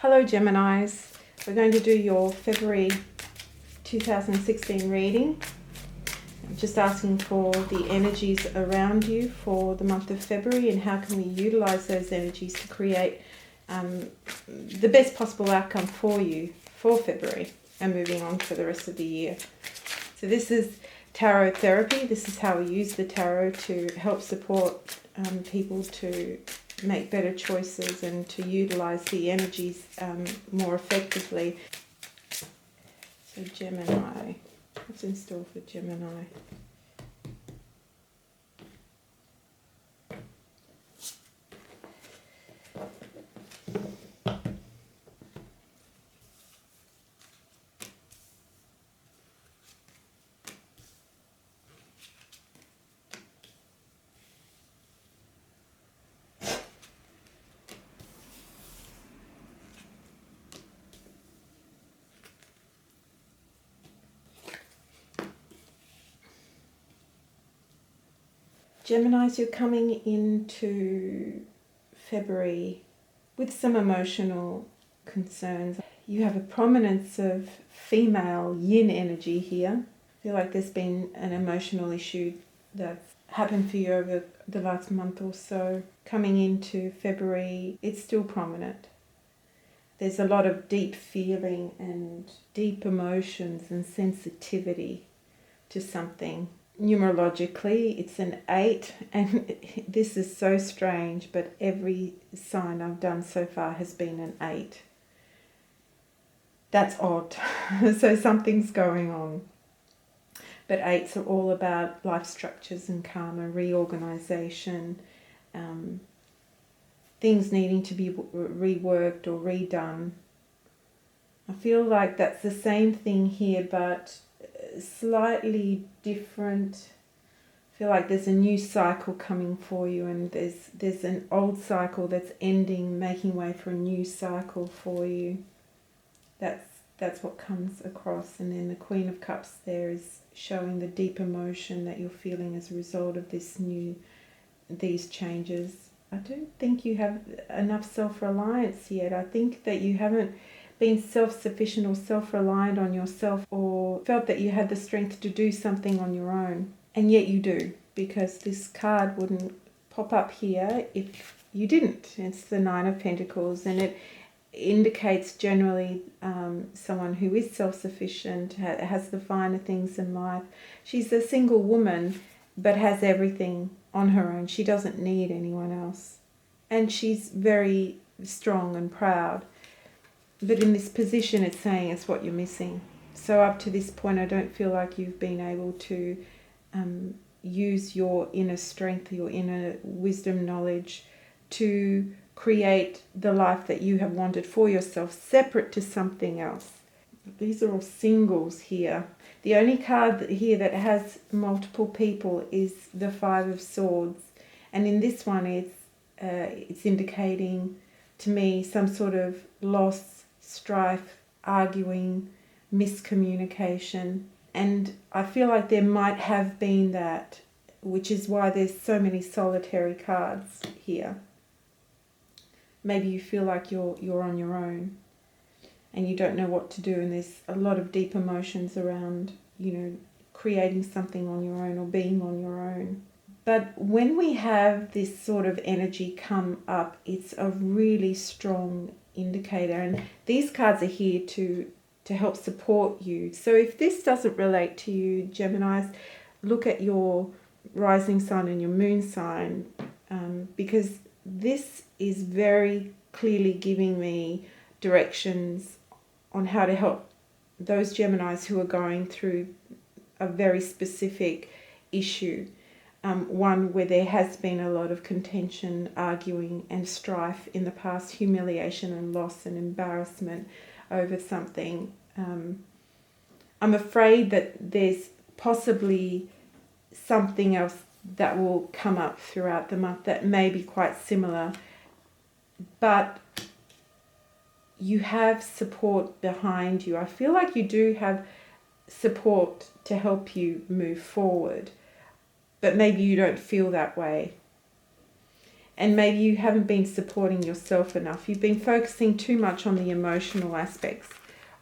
Hello Geminis, we're going to do your February 2016 reading. I'm just asking for the energies around you for the month of February and how can we utilize those energies to create the best possible outcome for you for February and moving on for the rest of the year. So this is tarot therapy. This is how we use the tarot to help support people to make better choices and to utilize the energies more effectively. So Gemini, what's in store for Gemini? Geminis, you're coming into February with some emotional concerns. You have a prominence of female yin energy here. I feel like there's been an emotional issue that's happened for you over the last month or so. Coming into February, it's still prominent. There's a lot of deep feeling and deep emotions and sensitivity to something. Numerologically, it's an 8, and this is so strange, but every sign I've done so far has been an 8. That's odd. So something's going on. But 8s are all about life structures and karma, reorganization, things needing to be reworked or redone. I feel like that's the same thing here, but slightly different. I feel like there's a new cycle coming for you, and there's an old cycle that's ending, making way for a new cycle for you. That's what comes across. And then the Queen of Cups there is showing the deep emotion that you're feeling as a result of these changes. I don't think you have enough self-reliance yet. I think that you haven't been self-sufficient or self-reliant on yourself, or felt that you had the strength to do something on your own. And yet you do, because this card wouldn't pop up here if you didn't. It's the Nine of Pentacles, and it indicates generally someone who is self-sufficient, has the finer things in life. She's a single woman, but has everything on her own. She doesn't need anyone else. And she's very strong and proud. But in this position, it's saying it's what you're missing. So up to this point, I don't feel like you've been able to use your inner strength, your inner wisdom, knowledge to create the life that you have wanted for yourself, separate to something else. These are all singles here. The only card here that has multiple people is the Five of Swords. And in this one, it's indicating to me some sort of loss, strife, arguing, miscommunication. And I feel like there might have been that, which is why there's so many solitary cards here. Maybe you feel like you're on your own and you don't know what to do, and there's a lot of deep emotions around, creating something on your own or being on your own. But when we have this sort of energy come up, it's a really strong indicator. And these cards are here to help support you. So if this doesn't relate to you, Geminis, look at your rising sign and your moon sign, because this is very clearly giving me directions on how to help those Geminis who are going through a very specific issue. One where there has been a lot of contention, arguing and strife in the past, humiliation and loss and embarrassment over something. I'm afraid that there's possibly something else that will come up throughout the month that may be quite similar, but you have support behind you. I feel like you do have support to help you move forward, but maybe you don't feel that way. And maybe you haven't been supporting yourself enough. You've been focusing too much on the emotional aspects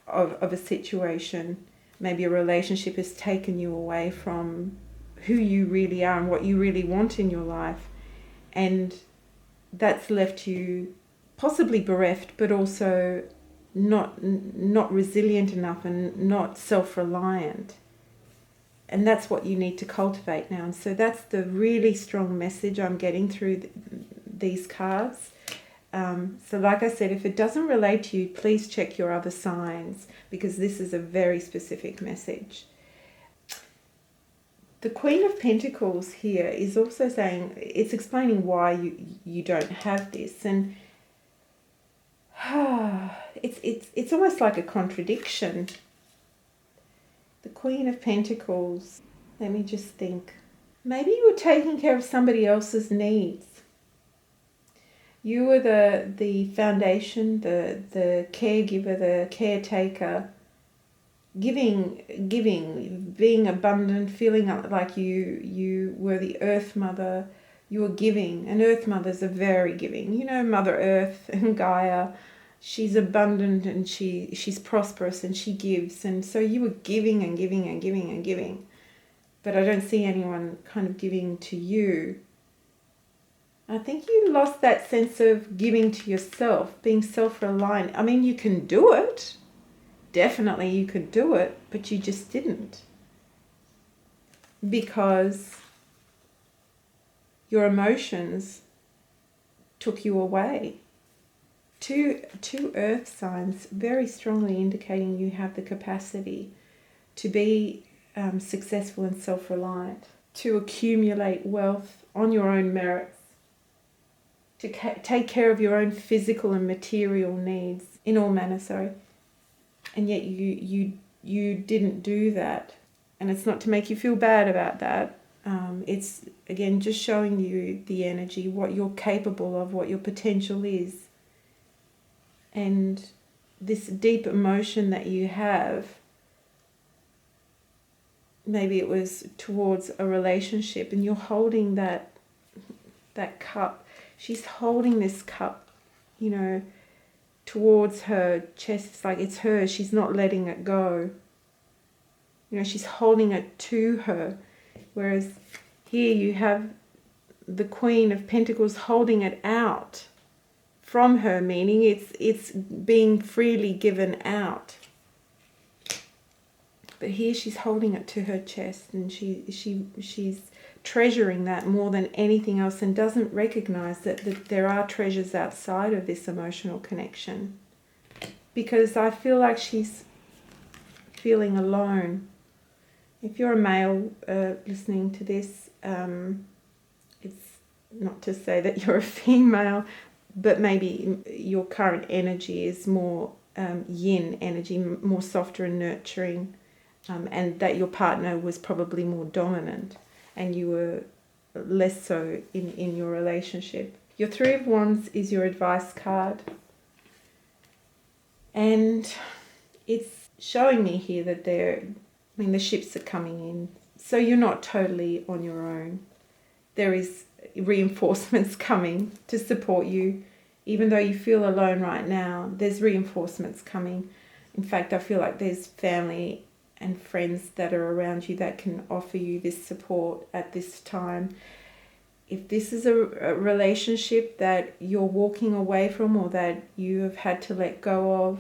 of a situation. Maybe a relationship has taken you away from who you really are and what you really want in your life. And that's left you possibly bereft, but also not resilient enough and not self-reliant. And that's what you need to cultivate now. And so that's the really strong message I'm getting through these cards. So like I said, if it doesn't relate to you, please check your other signs, because this is a very specific message. The Queen of Pentacles here is also saying, it's explaining why you don't have this. And it's almost like a contradiction. The Queen of Pentacles, let me just think. Maybe you were taking care of somebody else's needs. You were the foundation, the caregiver, the caretaker, giving, being abundant, feeling like you were the Earth Mother. You were giving, and Earth Mothers are very giving. You know, Mother Earth and Gaia, she's abundant and she's prosperous and she gives. And so you were giving and giving and giving and giving. But I don't see anyone kind of giving to you. I think you lost that sense of giving to yourself, being self-reliant. I mean, you can do it. Definitely you could do it, but you just didn't. Because your emotions took you away. Two earth signs very strongly indicating you have the capacity to be successful and self-reliant, to accumulate wealth on your own merits, to take care of your own physical and material needs in all manner, and yet you didn't do that. And it's not to make you feel bad about that. It's again just showing you the energy, what you're capable of, what your potential is. And this deep emotion that you have, maybe it was towards a relationship, and you're holding that cup. She's holding this cup, you know, towards her chest. It's like it's hers. She's not letting it go. You know, she's holding it to her. Whereas here you have the Queen of Pentacles holding it out from her, meaning it's being freely given out. But here she's holding it to her chest, and she's treasuring that more than anything else, and doesn't recognize that there are treasures outside of this emotional connection. Because I feel like she's feeling alone. If you're a male listening to this, it's not to say that you're a female, but maybe your current energy is more yin energy, more softer and nurturing, and that your partner was probably more dominant and you were less so in your relationship. Your Three of Wands is your advice card, and it's showing me here that the ships are coming in, so you're not totally on your own. There is reinforcements coming to support you. Even though you feel alone right now, there's reinforcements coming. In fact, I feel like there's family and friends that are around you that can offer you this support at this time. If this is a relationship that you're walking away from, or that you have had to let go of,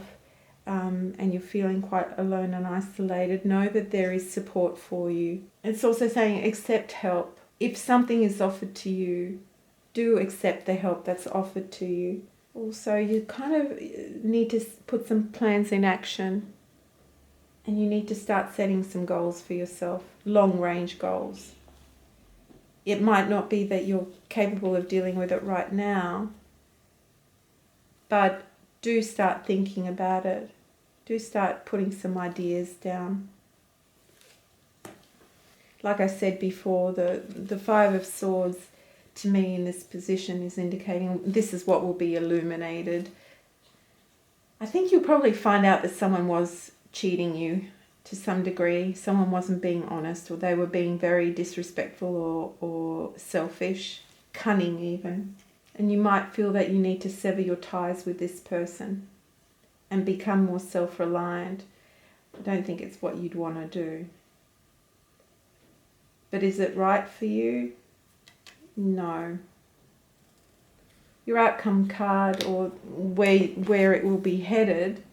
and you're feeling quite alone and isolated, know that there is support for you. It's also saying accept help. If something is offered to you, do accept the help that's offered to you. Also, you kind of need to put some plans in action, and you need to start setting some goals for yourself, long-range goals. It might not be that you're capable of dealing with it right now, but do start thinking about it. Do start putting some ideas down. Like I said before, the Five of Swords to me in this position is indicating this is what will be illuminated. I think you'll probably find out that someone was cheating you to some degree. Someone wasn't being honest, or they were being very disrespectful or selfish, cunning even. And you might feel that you need to sever your ties with this person and become more self-reliant. I don't think it's what you'd want to do. But is it right for you? No. Your outcome card, or where it will be headed,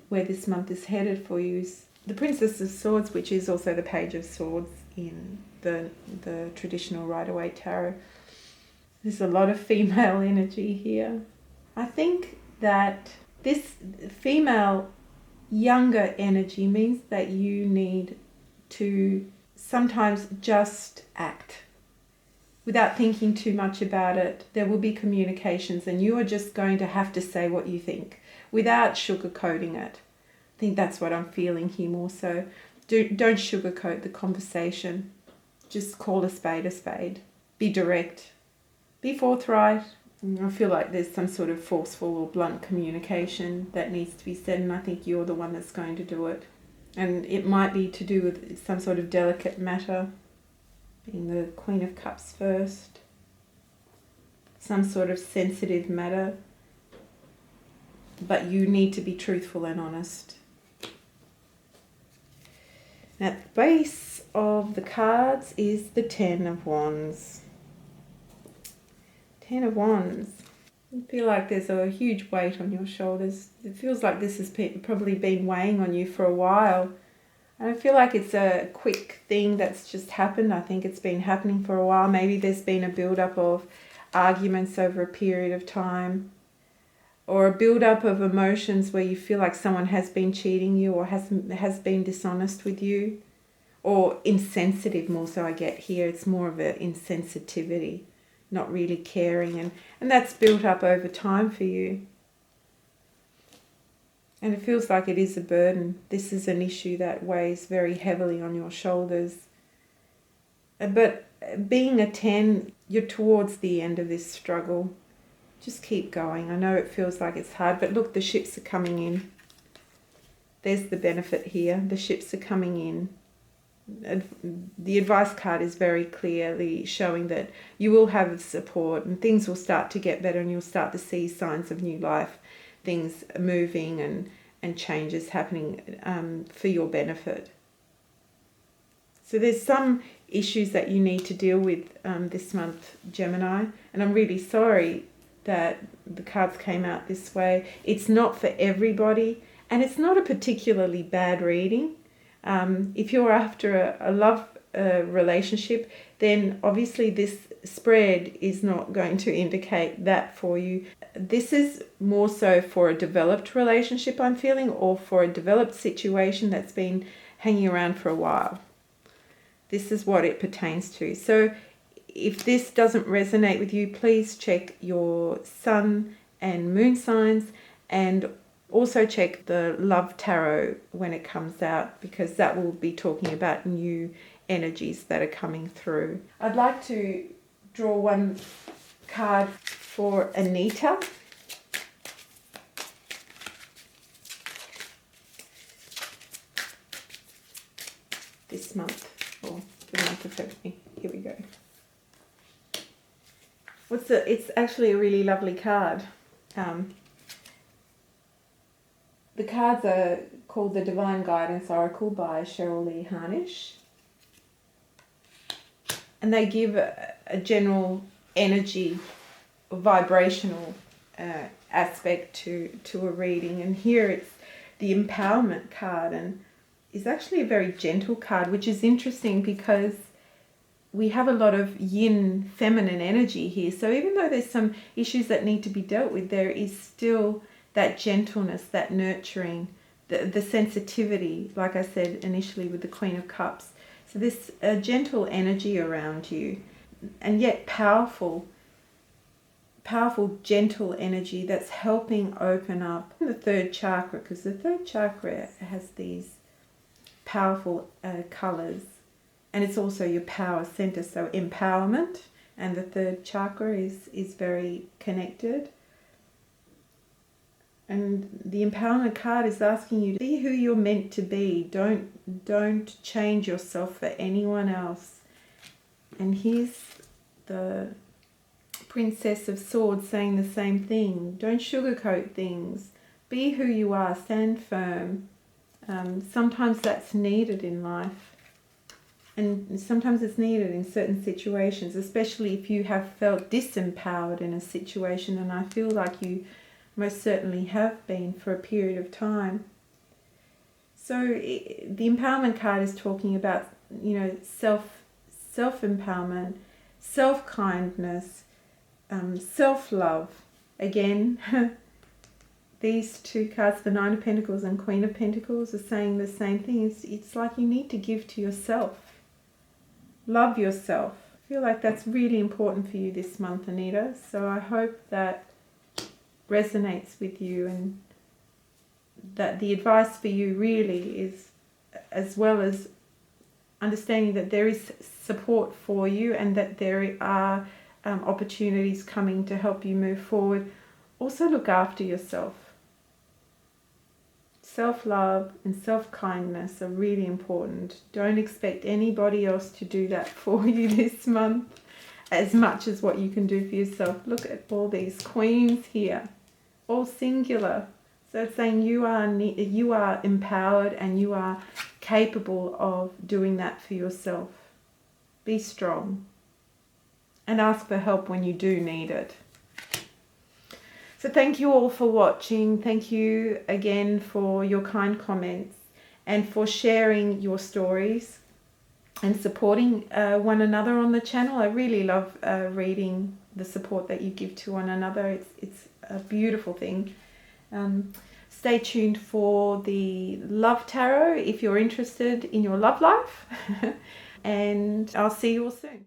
where this month is headed for you, is the Princess of Swords, which is also the Page of Swords in the traditional Rider-Waite Tarot. There's a lot of female energy here. I think that this female younger energy means that you need to sometimes just act without thinking too much about it. There will be communications and you are just going to have to say what you think without sugarcoating it. I think that's what I'm feeling here more so. Don't sugarcoat the conversation. Just call a spade. Be direct. Be forthright. I feel like there's some sort of forceful or blunt communication that needs to be said, and I think you're the one that's going to do it. And it might be to do with some sort of delicate matter, being the Queen of Cups first. Some sort of sensitive matter. But you need to be truthful and honest. At the base of the cards is the Ten of Wands. Ten of Wands. I feel like there's a huge weight on your shoulders. It feels like this has probably been weighing on you for a while. I don't feel like it's a quick thing that's just happened. I think it's been happening for a while. Maybe there's been a build-up of arguments over a period of time, or a build-up of emotions where you feel like someone has been cheating you or has been dishonest with you, or insensitive more so I get here. It's more of an insensitivity, not really caring, and that's built up over time for you. And it feels like it is a burden. This is an issue that weighs very heavily on your shoulders. But being a 10, you're towards the end of this struggle. Just keep going. I know it feels like it's hard, but look, the ships are coming in. There's the benefit here. The ships are coming in. The advice card is very clearly showing that you will have support and things will start to get better, and you'll start to see signs of new life, things moving and changes happening for your benefit. So there's some issues that you need to deal with this month, Gemini, and I'm really sorry that the cards came out this way. It's not for everybody, and it's not a particularly bad reading. If you're after a love relationship, then obviously this spread is not going to indicate that for you. This is more so for a developed relationship, I'm feeling, or for a developed situation that's been hanging around for a while. This is what it pertains to. So if this doesn't resonate with you, please check your sun and moon signs, and also check the Love Tarot when it comes out, because that will be talking about new energies that are coming through. I'd like to draw one card for Anita. This month, or the month of February. Here we go. It's actually a really lovely card. The cards are called the Divine Guidance Oracle by Cheryl Lee Harnish. And they give a general energy, vibrational aspect to a reading. And here it's the Empowerment card, and it's actually a very gentle card, which is interesting because we have a lot of yin, feminine energy here. So even though there's some issues that need to be dealt with, there is still that gentleness, that nurturing, the sensitivity, like I said initially with the Queen of Cups. So this gentle energy around you, and yet powerful, gentle energy that's helping open up the third chakra, because the third chakra has these powerful colors, and it's also your power center. So empowerment and the third chakra is very connected. And the Empowerment card is asking you to be who you're meant to be. Don't change yourself for anyone else. And here's the Princess of Swords saying the same thing. Don't sugarcoat things. Be who you are. Stand firm. Sometimes that's needed in life. And sometimes it's needed in certain situations, especially if you have felt disempowered in a situation. And I feel like you most certainly have been for a period of time. So the empowerment card is talking about, self-empowerment, self-kindness, self-love. Again, these two cards, the Nine of Pentacles and Queen of Pentacles, are saying the same thing. It's like you need to give to yourself. Love yourself. I feel like that's really important for you this month, Anita. So I hope that resonates with you, and that the advice for you really is, as well as understanding that there is support for you and that there are opportunities coming to help you move forward. Also look after yourself. Self-love and self-kindness are really important. Don't expect anybody else to do that for you this month as much as what you can do for yourself. Look at all these queens here, all singular. So it's saying you are empowered and you are capable of doing that for yourself. Be strong and ask for help when you do need it. So thank you all for watching. Thank you again for your kind comments and for sharing your stories and supporting one another on the channel. I really love reading the support that you give to one another. It's a beautiful thing. Stay tuned for the Love Tarot if you're interested in your love life. And I'll see you all soon.